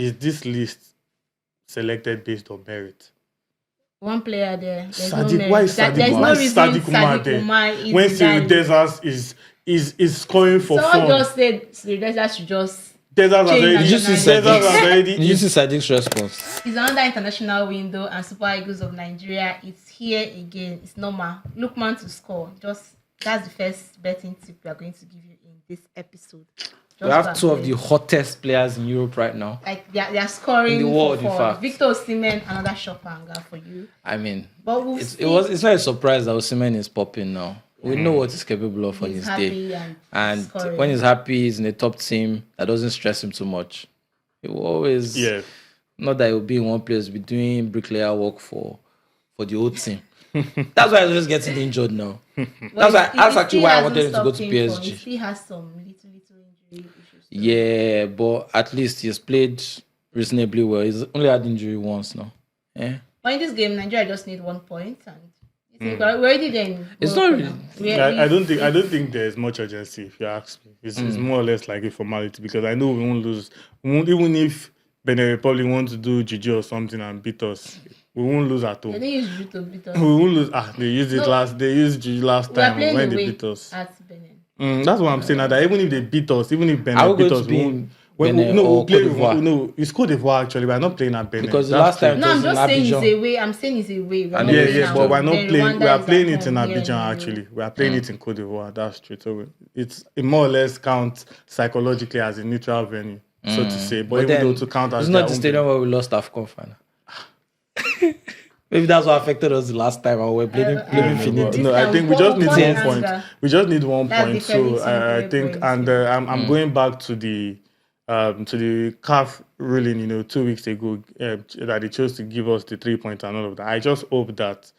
is this list selected based on merit? One player there. Sadiq, why is Sadiq Umar there? When Cyril Desas is scoring for fun. Someone just said Cyril Desas should just Desas Did you see already. Sadiq's response? It's another international window, and Super Eagles of Nigeria, it's here again. It's normal. Lookman to score. That's the first betting tip we are going to give you in this episode. We have two of the hottest players in Europe right now. Like they are scoring in the world, for in fact. Victor Osimhen, another shot banger for you. I mean, but it's not a surprise that Osimhen is popping now. We know what he's capable of on his day. And when he's happy, he's in a top team. That doesn't stress him too much. He will always... Yeah. Not that he'll be in one place, be doing bricklayer work for the whole team. That's why he's just getting injured now. That's actually why I wanted him to go to PSG. He still has some little injury issues. Yeah, but at least he's played reasonably well. He's only had injury once now. Yeah. But in this game, Nigeria just need 1 point, and we're already then. It's not really. I don't think there's much urgency. If you ask me, it's more or less like a formality, because I know we won't lose. Even if Benin Republic want to do juju or something and beat us, we won't lose at all. They didn't use juju to beat us. We won't lose. They used it last. They used juju last time when they beat us. At Benin. That's what I'm saying. That even if they beat us, even if Benin beat us, we'll play. It's Cote d'Ivoire actually. We're not playing at Benin because the last time. No, I'm just saying it's away. I'm saying it's away. Yeah, but we're not playing. We are playing it in Abidjan actually. We are playing it in Cote d'Ivoire. That's true. So it more or less counts psychologically as a neutral venue, so to say. But even though to count as it's not the stadium where we lost AFCON final. Maybe that's what affected us the last time. We were blaming Finidi. No, I think we just need 1 point. We just need 1 point. So I think, and I'm going back to the CAF ruling, 2 weeks ago, that they chose to give us the 3 points and all of that. I just hope that,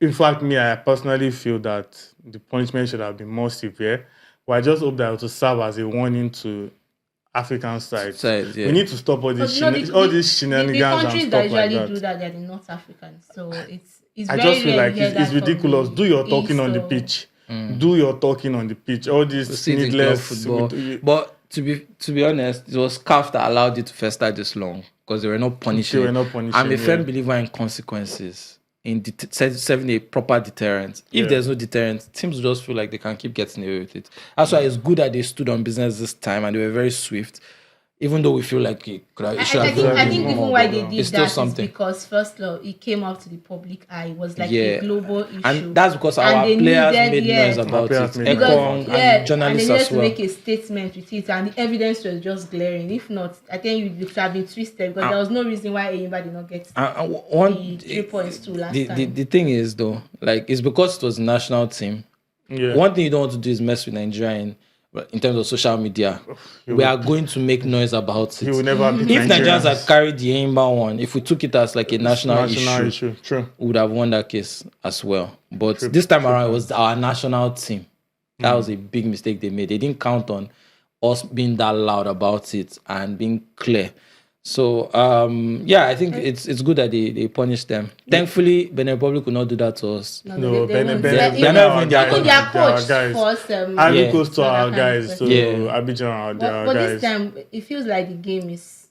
in fact, I personally feel that the punishment should have been more severe. But I just hope that it will serve as a warning to African sides. Yeah. We need to stop all these shenanigans and stuff like that. The countries that usually do that, they're the North Africans. So it's I just feel like it's ridiculous. Do your talking on the pitch. Do your talking on the pitch. All this needless football. But to be honest, it was CAF that allowed it to fester this long because they were not punishing. I'm a firm believer in consequences, in serving a proper deterrent. If there's no deterrent, teams just feel like they can keep getting away with it. That's why it's good that they stood on business this time and they were very swift. Even though we feel like it should have been I think even why they did that is because first law, it came out to the public eye. It was like a global issue. And that's because our players made noise about it. Ekong and journalists as well. And they needed to make a statement with it, and the evidence was just glaring. If not, I think you would have been twisted because there was no reason why anybody did not get the 3 points too last time. The thing is, though, like it's because it was a national team. Yeah. One thing you don't want to do is mess with Nigeria in terms of social media. We are going to make noise about it. He will never be if Nigerians had carried the Aimba one, if we took it as like a national issue, True. We would have won that case as well. But this time around, it was our national team. That was a big mistake they made. They didn't count on us being that loud about it and being clear. So, I think it's good that they punish them. Thankfully, Benin Republic could not do that to us. No, Benin, they're not even their coach. I'm close to our guys, so Abidjan are their guys. But this time, it feels like the game is,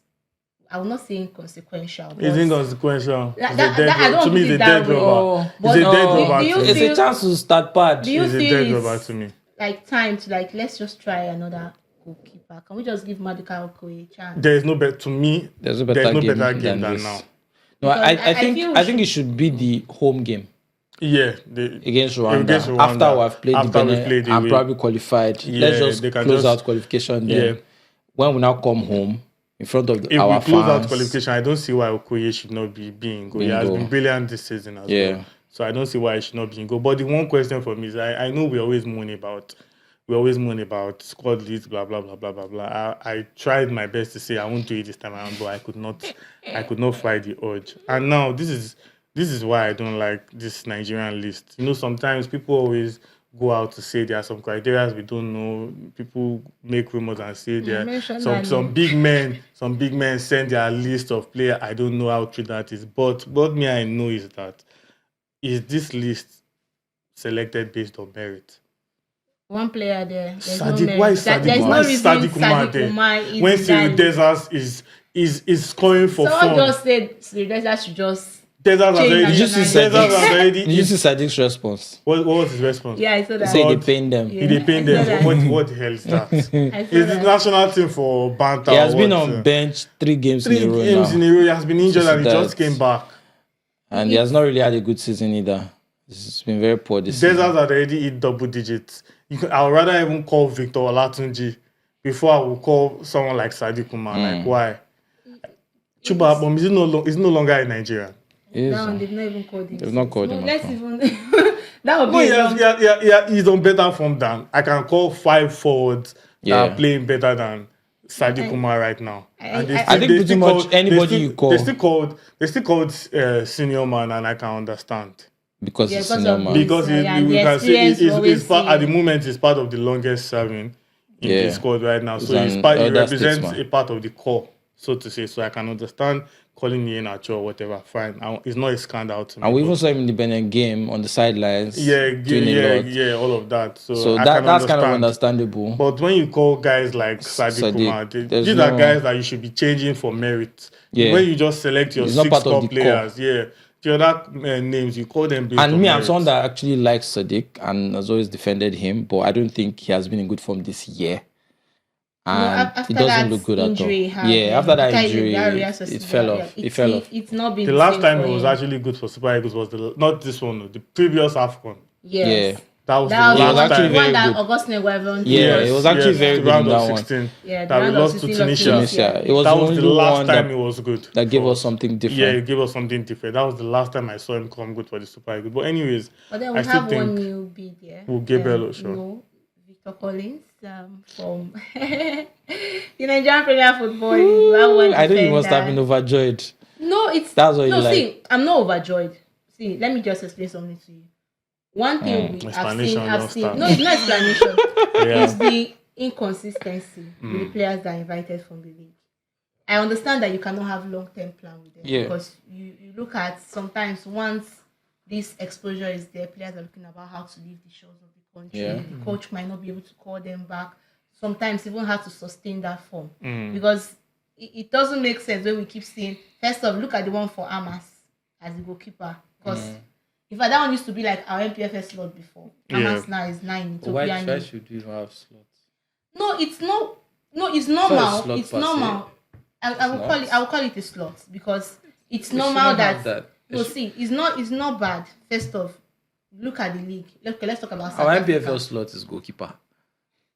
I will not say inconsequential. It's inconsequential. I don't believe it that way. It's a dead rubber. It's a chance to start bad. Do you it's feel a dead rubber to me. Like time to let's just try another goalkeeper? Can we just give Maduka Okoye a chance? There is no better to me. There's no better game than now. No, I think it should be the home game. Yeah, against Rwanda. After we've played the Benin and probably qualified. Let's just close out qualification there. When we now come home in front of our fans. If we close out qualification, I don't see why Okoye should not be being goal. He has been brilliant this season as well. So I don't see why he should not be in goal. But the one question for me is, I know we always moan about squad leads, blah blah blah blah blah blah. I tried my best to say I won't do it this time around, but I could not fight the urge. And now this is why I don't like this Nigerian list. Sometimes people always go out to say there are some criteria we don't know. People make rumors and say there some big men send their list of players. I don't know how true that is. But what I know is that is this list selected based on merit? One player there. Why is Sadiq Umar there? When Cyril Desas is scoring for fun. Someone just said Desert should just. Did you see Sadiq's response? What was his response? Yeah, I saw that. He said they paying them. Yeah. They paying them. What the hell is that? Is the national team for banter? He has been on bench 3 games in a row. 3 games in a row. He has been injured and he just came back. And he has not really had a good season either. It's been very poor this season. Desert had already hit double digits. I would rather even call Victor Olatunji before I would call someone like Sadiq Umar. Like, why? Chuba Abom is no longer in Nigeria. No, they've not even called him. They've not called him. Let's even. That would be. Yeah, he's on better form than. I can call 5 forwards that are playing better than Sadiq Umar right now. I think pretty much anybody you call. They still called senior man, and I can understand. Because it's senior man. Because we can say it's part, at the moment it's part of the longest serving in the squad right now. So it represents a part of the core, so to say. So I can understand calling me in at or whatever, fine. It's not a scandal to me. And we even saw him in the Benin game on the sidelines. Yeah, all of that. So that's kind of understandable. But when you call guys like Sadiq Umar, these are guys that you should be changing for merit. Yeah. When you just select your 6 top players, the other names, you call them based on I'm merit. someone that actually likes Sadiq and has always defended him, but I don't think he has been in good form this year. And it doesn't look good at all. After that injury, it fell off. It's not been the last time it was actually good for Super Eagles was not this one, the previous AFCON. Yes. That was actually very good. It was actually very good in that 16, one. That we lost to Tunisia. It was that was the last time it was good. That gave us something different. Yeah, it gave us something different. That was the last time I saw him come good for the Super Eagles. But anyways, then we have one new bid here. We'll give Bello, sure. No, Victor Collins from the Nigerian Premier Football League. I think you must have been overjoyed. No, that's what you like. See, I'm not overjoyed. See, let me just explain something to you. One thing I've seen. No, it's not explanation. It's the inconsistency with the players that are invited from the league. I understand that you cannot have long-term plan with them because you look at sometimes once this exposure is there, players are looking about how to leave the shores of the country. The coach might not be able to call them back. Sometimes even how to sustain that form because it doesn't make sense when we keep seeing. First off, look at the one for Amas as the goalkeeper because. In fact, that one used to be like our MPFS slot before. Amas now is 9. Why should we even have slots? No, it's not. No, it's normal. It's normal. I will call it a slot because it's normal that. No, see, it's not bad. First off, look at the league. Let's talk about our MPFL slot is goalkeeper.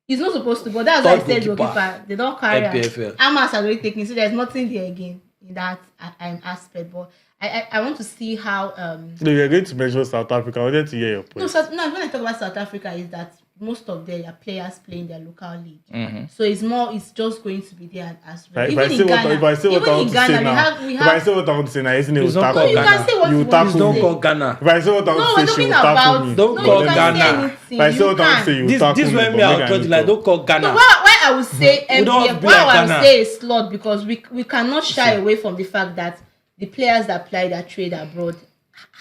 It's not supposed to, but that's why I said goalkeeper. They don't carry MPFL. Amas has already taken, so there's nothing there again in that aspect. But I want to see how. No, you're going to mention South Africa. I wanted to hear your point. No, when I talk about South Africa, is that most of their players play in their local league. So it's just going to be there as well. If I say what I want to say now, isn't it? You can say what you want to say. Don't call Ghana. If I say what I want to say, she will tackle me. Don't call Ghana. If I say what I want to say, you will tackle me. This when me I'll tell you like don't call Ghana. No, why I would say MPF? Why I would say a slot because we cannot shy away from the fact that the players that apply that trade abroad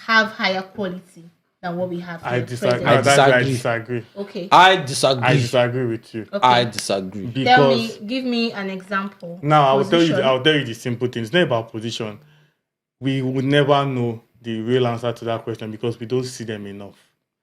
have higher quality than what we have. I disagree. Okay. I disagree with you. Okay. I disagree. Because give me an example. Now I'll tell you the simple thing. It's not about position. We would never know the real answer to that question because we don't see them enough.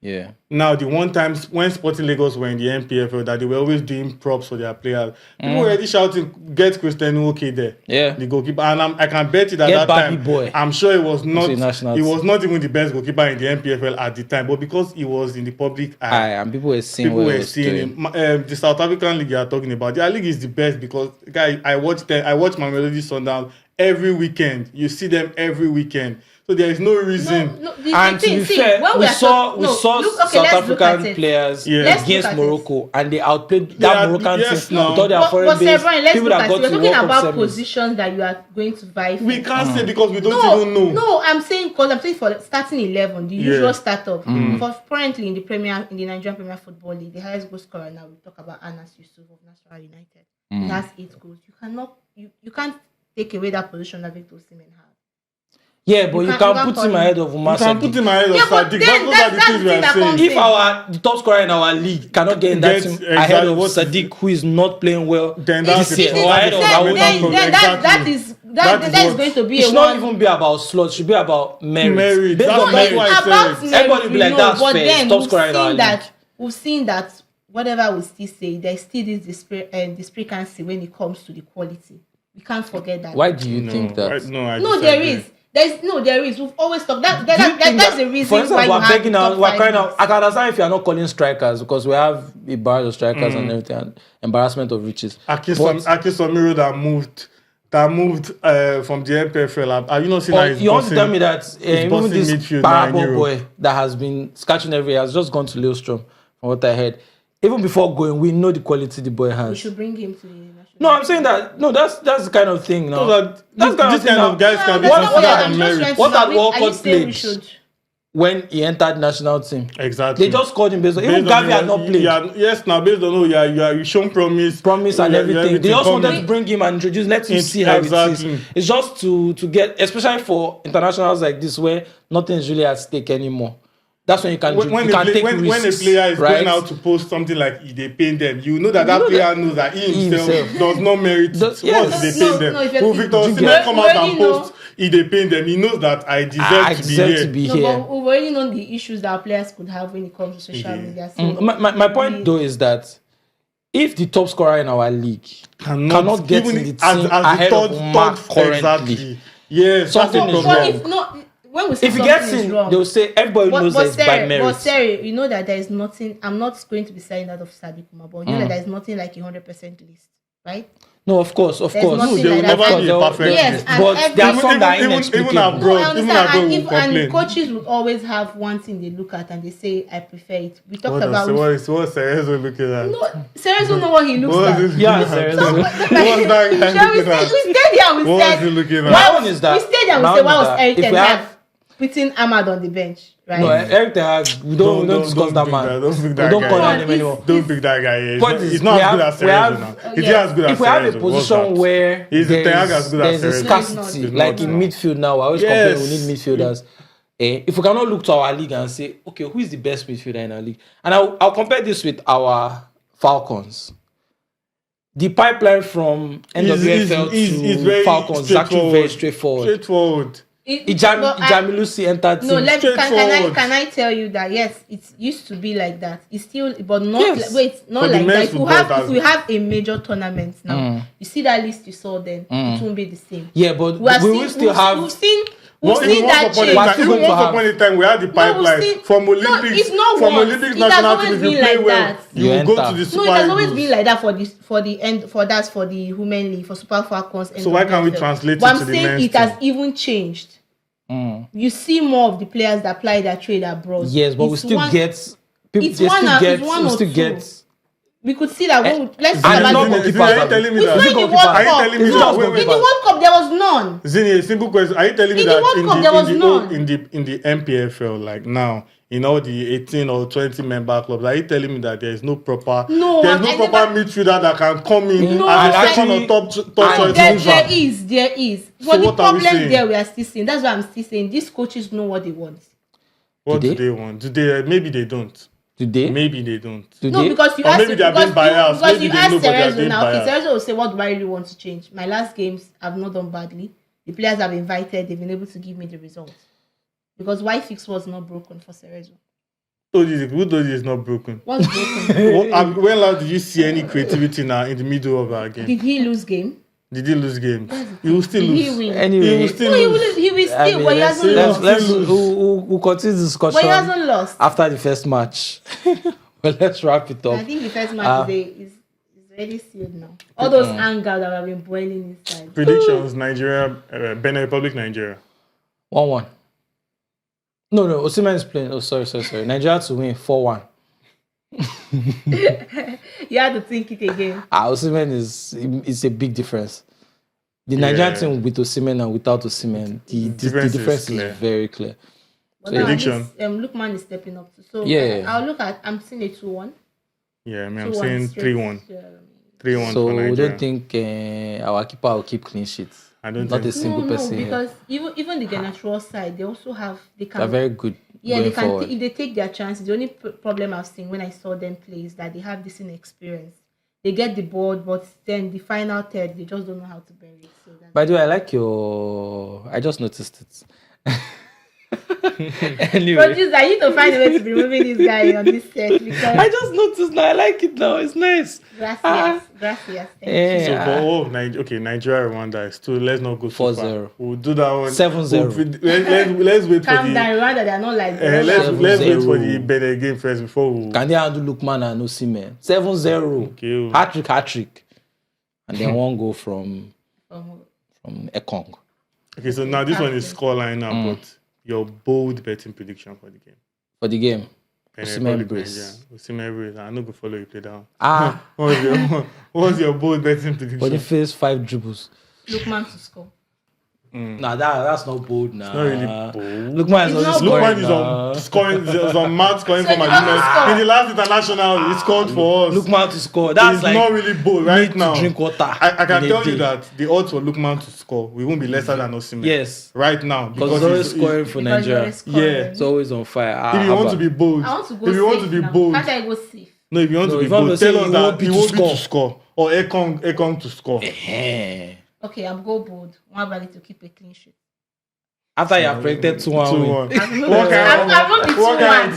Yeah. Now, the one time when Sporting Lagos were in the NPFL, that they were always doing props for their players. People were already shouting, get Christian okay there. Yeah. The goalkeeper. And I can bet you that time, boy. I'm sure it was not even the best goalkeeper in the NPFL at the time, but because he was in the public eye. And people were seeing him. The South African league you are talking about, their league is the best because, guy, I watch my Melody Sundown every weekend. You see them every weekend. So there is no reason. To be fair, we saw South African players against Morocco, and they outplayed that Moroccan team with all their foreign base. People that got to talking about positions that you are going to vie for. We can't say because we don't even know. No, I'm saying for starting 11, the usual startup. For currently in the Nigerian Premier Football League, the highest goal scorer now we talk about Anas Yusuf of National United. He has 8 goals. You can't take away that position that Victor Osimhen has. Yeah, but you can put him ahead of Umar Sadiq. You can put him ahead of Sadiq. Those are the things we are saying. If the top scorer in our league cannot get in that team ahead of Sadiq, who is not playing well, then that's it. That is going to be it should not even be about slots. It should be about merit. That's why everybody be like, that's fair. Top scorer in our league. We've seen that whatever we still say, there's still this discrepancy when it comes to the quality. We can't forget that. Why do you think that? There is. We've always talked. That's the reason. For instance, why we're begging out. We're crying out. I can understand if you are not calling strikers because we have a barrage of strikers and everything, and embarrassment of riches. Akisomiro that moved from the MPFL. Have you not seen that? You want to tell me that even this parable boy that has been scratching every year has just gone to Lillestrøm, from what I heard. Even before going, we know the quality the boy has. We should bring him to the national. No, I'm saying that. No, that's the kind of thing now. That's this kind of guys can be considered merit. What had Walcott played when he entered national team? Exactly. They just called him based on. Even Gavi had not played. Yes, now based on you shown promise and everything. They just wanted to bring him and introduce. Let him see how it is. It's just to get, especially for internationals like this, where nothing is really at stake anymore. That's when you can take risks. When a player is going out to post something like they paint them, you know that player knows that he himself does not merit what they paint them. When Victor Osimhen come out and post they paint them, he knows that I deserve to be here. But we've already known the issues that our players could have when it comes to social media. So my point though is that if the top scorer in our league cannot get in the team ahead of Mark currently, if he gets in, they'll say everybody knows that it's by merit. But Seri, you know that there is nothing. I'm not going to be saying that of Sadiq Umar, but you know that there is nothing like 100% list, right? No, of course. No, there will never be a perfect list. But there are some that are inexplicable. Even abroad will complain. And coaches would always have one thing they look at and they say, I prefer it. We talked about... What's Cerezo looking at? No, Cerezo know what he looks at. Yeah, Cerezo. What's that guy looking at? We stayed there and we said... My own is that... We stayed there and we said, why was Eric Ten Hag putting Ahmad on the bench? Right? No, Eric Ten Hag, we don't discuss that man. Don't pick that guy. Don't call him anymore. Don't pick that guy. He's not as good as Cerezo now. If we have a position where there's a scarcity, like in midfield now, I always complain we need midfielders. If we cannot look to our league and say, okay, who is the best midfielder in our league? And I'll compare this with our Falcons. The pipeline from NWFL to Falcons is actually very straightforward. Jamilusi entered. No, can I tell you that yes, it used to be like that. It's still, but not not like that. If we have a major tournament now, you see that list you saw then, it won't be the same. Yeah, but we will still have. We've seen that change. Even once upon a time, we had the pipeline from Olympics. From Olympics national team, if you play well, you will go to the Super Eagles. No, it has always been like that for the Women League, for Super Falcons. So why can't we translate it to the men's team? But I'm saying it has even changed. You see more of the players that apply their trade abroad. Yes, but we still get. We could see that when let's talk about goalkeepers. Are you telling me that? In the World Cup there was none. Zini, a simple question. Are you telling me that in the MPFL, like now, in all the 18 or 20 member clubs, are you telling me that there is no proper midfielder that can come in and second or top choice? There is. But the problem there we are still seeing. That's why I'm still saying these coaches know what they want. What do they want? Maybe they don't. Maybe they don't. No, because you asked Cerezo now. Cerezo will say, what do I really want to change? My last games have not done badly. The players I've invited, they've been able to give me the results. Because why fix was not broken for Cerezo? Who told you it's not broken? What's broken? When last did you see any creativity now in the middle of our game? Did he lose game? Did he lose games? He will still lose. He win. Anyway, he will still but he hasn't lost. We'll continue the discussion. But he hasn't lost. After the first match. Well, let's wrap it up. I think the first match is already sealed now. All those anger that have been boiling inside. Predictions: Nigeria, Benin Republic, Nigeria. 1-1. No, Osimhen is playing. Oh, sorry. Nigeria to win 4-1. You had to think it again. Osimhen is a big difference. The Nigerian team with Osimhen and without Osimhen, the difference is very clear. But prediction. Lookman is stepping up too. So I'm seeing a 2-1. Yeah, I'm saying 3-1. 3-1 so for Nigeria. we don't think our keeper will keep clean sheets. I don't not a single person. No, because even the Genatural side, they also have they're very good. Yeah, they can. If they take their chances, the only problem I've seen when I saw them play is that they have this inexperience. They get the ball, but then the final third, they just don't know how to bury it. So by the way, I like your. I just noticed it. Anyway. Producer, I need to find a way to be removing this guy on this set because I just noticed now. I like it now. It's nice. Gracias. So for Nigeria Rwanda is 2. Let's not go 4-0. We'll do that one 7-0. Let's wait for the Rwanda. They're not like let's wait for the Benin game first before we. Can they handle Lookman and Osimhen? 7-0. Okay. Hat trick, and then one goal from Ekong. Okay, so now this one is scoreline now, but your bold betting prediction for the game. For the game. Osimhen brace. I know before you play down. What's your bold betting prediction? For the first 5 dribbles. Lookman to score. Nah, that's not bold now. It's not really bold. Lookman is on scoring. Is on Mount scoring for Nigeria. In the last international, he scored for us. Lookman to score. That's like not really bold right now. Drink water. I can tell you that the odds for Lookman to score, we won't be lesser than Osimhen. Yes. Right now, because he's always scoring for Nigeria. Yeah, it's always on fire. If you want to be bold, I want to go if you want to be bold, how can I go safe? No, if you want to be bold, tell us that he won't be to score or Ekong to score. Okay, I'm go bold. One value to keep a clean sheet. After you have predicted 2-1 win. I'm moving the 2-1.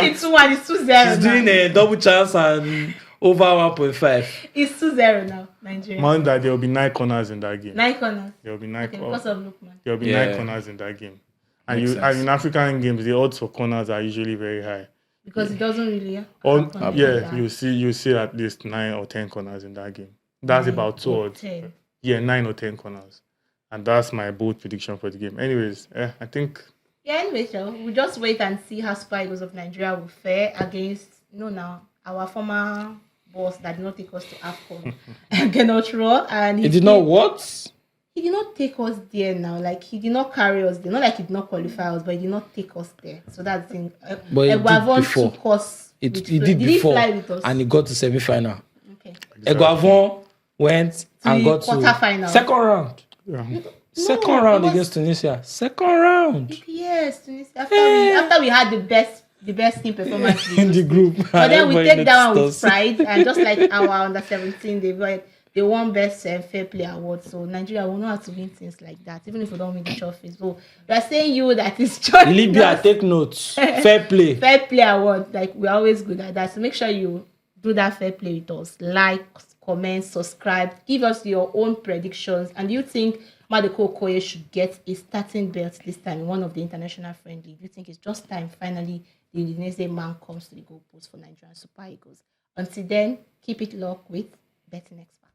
It's 2-0. She's doing a double chance and over 1.5. It's 2-0 now, Nigeria. Man, that there will be 9 corners in that game. 9 corners. There will be 9 corners. Because of Lookman. There will be 9 corners in that game. And in African games, the odds for corners are usually very high. Because it doesn't really you see at least 9 or 10 corners in that game. That's about 2 odds. 10. Yeah, 9 or 10 corners. And that's my bold prediction for the game. Anyways, I think... Yeah, anyway, so we'll just wait and see how Super Eagles of Nigeria will fare against, our former boss that did not take us to AFCON, Genotro. And he did not what? He did not take us there now. Like, he did not carry us there. Not like he did not qualify us, but he did not take us there. So that's the thing. But he did before. Took us he did before. He fly with us? And he got to semi-final. Okay. Eguavon went and got to quarter-final. Second round. Yeah. Second round against Tunisia. Second round. Yes, Tunisia. After we had the best team performance in the group. But then we take that one with pride, and just like our under 17, they won best fair play award. So Nigeria will know how to win things like that, even if we don't win the trophy. So we are saying that is just Libya, take notes. Fair play. Fair play award. Like, we're always good at that. So make sure you do that fair play with us. Like, comment, subscribe, give us your own predictions. And do you think Madeko Okoye should get a starting belt this time in one of the international friendly? Do you think it's just time finally the Udinese man comes to the goalpost for Nigerian Super Eagles? Until then, keep it locked with Betting Expert.